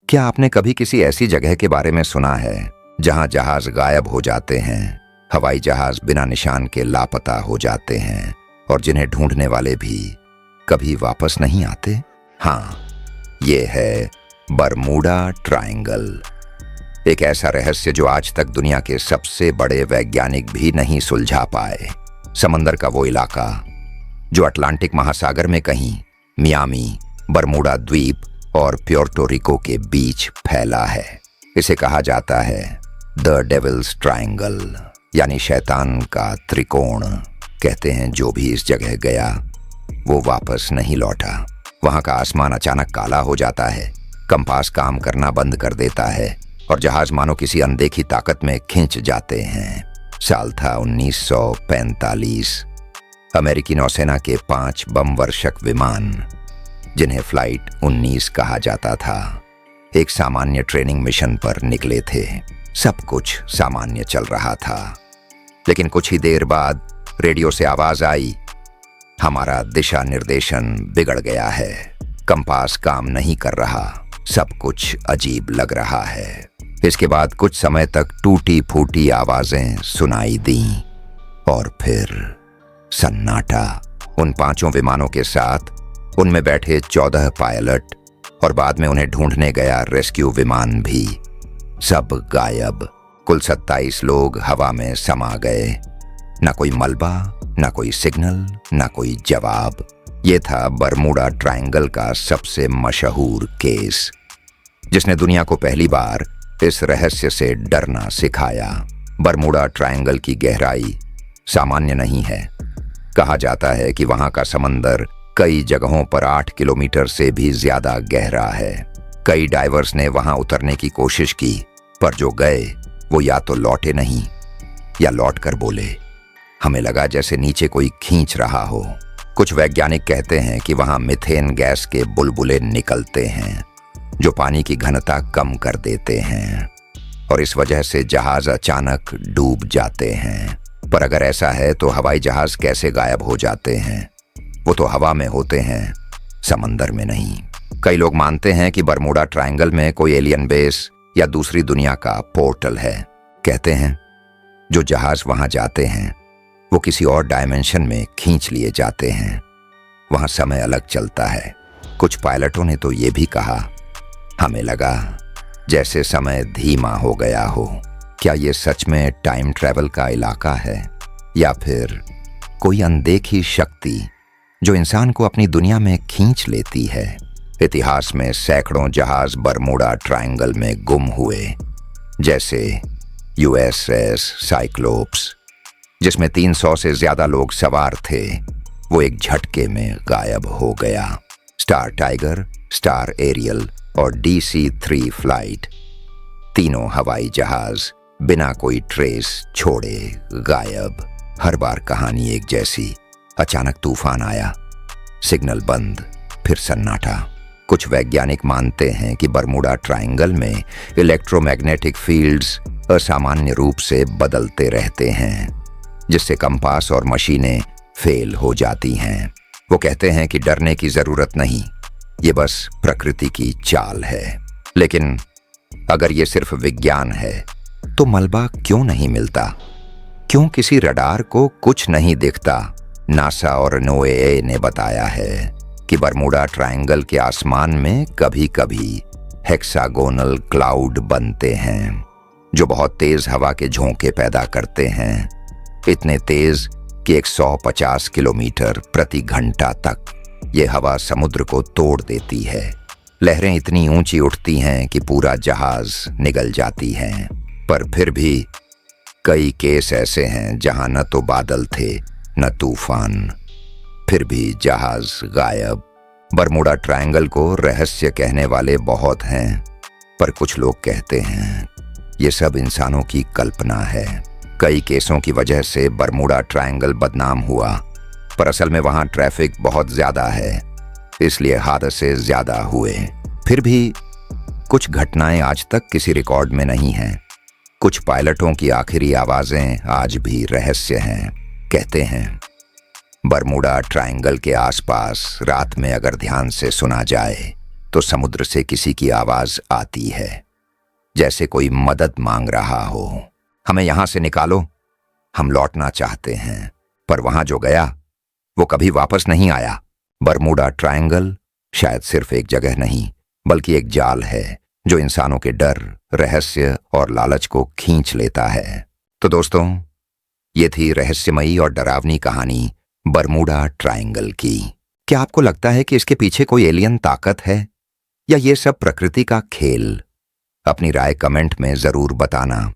क्या आपने कभी किसी ऐसी जगह के बारे में सुना है जहां जहाज गायब हो जाते हैं, हवाई जहाज बिना निशान के लापता हो जाते हैं और जिन्हें ढूंढने वाले भी कभी वापस नहीं आते? हाँ, ये है बरमूडा ट्रायंगल। एक ऐसा रहस्य जो आज तक दुनिया के सबसे बड़े वैज्ञानिक भी नहीं सुलझा पाए। समंदर का वो इलाका जो अटलांटिक महासागर में कहीं मियामी, बरमूडा द्वीप और प्योर्टो रिको के बीच फैला है। इसे कहा जाता है द डेविल्स ट्रायंगल, यानी शैतान का त्रिकोण। कहते हैं जो भी इस जगह गया वो वापस नहीं लौटा। वहां का आसमान अचानक काला हो जाता है, कंपास काम करना बंद कर देता है और जहाज मानो किसी अनदेखी ताकत में खिंच जाते हैं। साल था 1945। अमेरिकी नौसेना के 5 बम वर्षक विमान, जिन्हें फ्लाइट 19 कहा जाता था, एक सामान्य ट्रेनिंग मिशन पर निकले थे। सब कुछ सामान्य चल रहा था, लेकिन कुछ ही देर बाद रेडियो से आवाज आई, हमारा दिशा निर्देशन बिगड़ गया है, कंपास काम नहीं कर रहा, सब कुछ अजीब लग रहा है। इसके बाद कुछ समय तक टूटी फूटी आवाजें सुनाई दीं और फिर सन्नाटा। उन 5 विमानों के साथ उनमें बैठे 14 पायलट और बाद में उन्हें ढूंढने गया रेस्क्यू विमान भी, सब गायब। कुल 27 लोग हवा में समा गए। ना कोई मलबा, ना कोई सिग्नल, ना कोई जवाब। ये था बरमूडा ट्रायंगल का सबसे मशहूर केस, जिसने दुनिया को पहली बार इस रहस्य से डरना सिखाया। बरमूडा ट्रायंगल की गहराई सामान्य नहीं है। कहा जाता है कि वहां का समंदर कई जगहों पर 8 किलोमीटर से भी ज्यादा गहरा है। कई डाइवर्स ने वहां उतरने की कोशिश की, पर जो गए वो या तो लौटे नहीं या लौट कर बोले, हमें लगा जैसे नीचे कोई खींच रहा हो। कुछ वैज्ञानिक कहते हैं कि वहां मीथेन गैस के बुलबुले निकलते हैं जो पानी की घनता कम कर देते हैं और इस वजह से जहाज अचानक डूब जाते हैं। पर अगर ऐसा है तो हवाई जहाज कैसे गायब हो जाते हैं? वो तो हवा में होते हैं, समंदर में नहीं। कई लोग मानते हैं कि बरमूडा ट्रायंगल में कोई एलियन बेस या दूसरी दुनिया का पोर्टल है। कहते हैं जो जहाज वहां जाते हैं वो किसी और डायमेंशन में खींच लिए जाते हैं। वहां समय अलग चलता है। कुछ पायलटों ने तो ये भी कहा, हमें लगा जैसे समय धीमा हो गया हो। क्या ये सच में टाइम ट्रैवल का इलाका है या फिर कोई अनदेखी शक्ति जो इंसान को अपनी दुनिया में खींच लेती है? इतिहास में सैकड़ों जहाज बरमूडा ट्रायंगल में गुम हुए, जैसे यूएसएस साइक्लोप्स, जिसमें 300 से ज्यादा लोग सवार थे, वो एक झटके में गायब हो गया। स्टार टाइगर, स्टार एरियल और DC-3 फ्लाइट, तीनों हवाई जहाज बिना कोई ट्रेस छोड़े गायब। हर बार कहानी एक जैसी। अचानक तूफान आया, सिग्नल बंद, फिर सन्नाटा। कुछ वैज्ञानिक मानते हैं कि बरमूडा ट्रायंगल में इलेक्ट्रोमैग्नेटिक फील्ड्स असामान्य रूप से बदलते रहते हैं, जिससे कंपास और मशीनें फेल हो जाती हैं। वो कहते हैं कि डरने की जरूरत नहीं, ये बस प्रकृति की चाल है। लेकिन अगर ये सिर्फ विज्ञान है तो मलबा क्यों नहीं मिलता? क्यों किसी रडार को कुछ नहीं दिखता? नासा और NOAA ने बताया है कि बरमूडा ट्रायंगल के आसमान में कभी कभी हेक्सागोनल क्लाउड बनते हैं जो बहुत तेज हवा के झोंके पैदा करते हैं, इतने तेज कि 150 किलोमीटर प्रति घंटा तक ये हवा समुद्र को तोड़ देती है। लहरें इतनी ऊंची उठती हैं कि पूरा जहाज निगल जाती हैं। पर फिर भी कई केस ऐसे हैं जहां न तो बादल थे न तूफान, फिर भी जहाज गायब। बरमूडा ट्रायंगल को रहस्य कहने वाले बहुत हैं, पर कुछ लोग कहते हैं ये सब इंसानों की कल्पना है। कई केसों की वजह से बरमूडा ट्रायंगल बदनाम हुआ, पर असल में वहां ट्रैफिक बहुत ज्यादा है, इसलिए हादसे ज्यादा हुए। फिर भी कुछ घटनाएं आज तक किसी रिकॉर्ड में नहीं हैं। कुछ पायलटों की आखिरी आवाजें आज भी रहस्य हैं। कहते हैं बरमूडा ट्रायंगल के आसपास रात में अगर ध्यान से सुना जाए तो समुद्र से किसी की आवाज आती है, जैसे कोई मदद मांग रहा हो। हमें यहां से निकालो, हम लौटना चाहते हैं। पर वहां जो गया वो कभी वापस नहीं आया। बरमूडा ट्रायंगल शायद सिर्फ एक जगह नहीं, बल्कि एक जाल है जो इंसानों के डर, रहस्य और लालच को खींच लेता है। तो दोस्तों, ये थी रहस्यमयी और डरावनी कहानी बरमूडा ट्रायंगल की। क्या आपको लगता है कि इसके पीछे कोई एलियन ताकत है, या ये सब प्रकृति का खेल? अपनी राय कमेंट में जरूर बताना।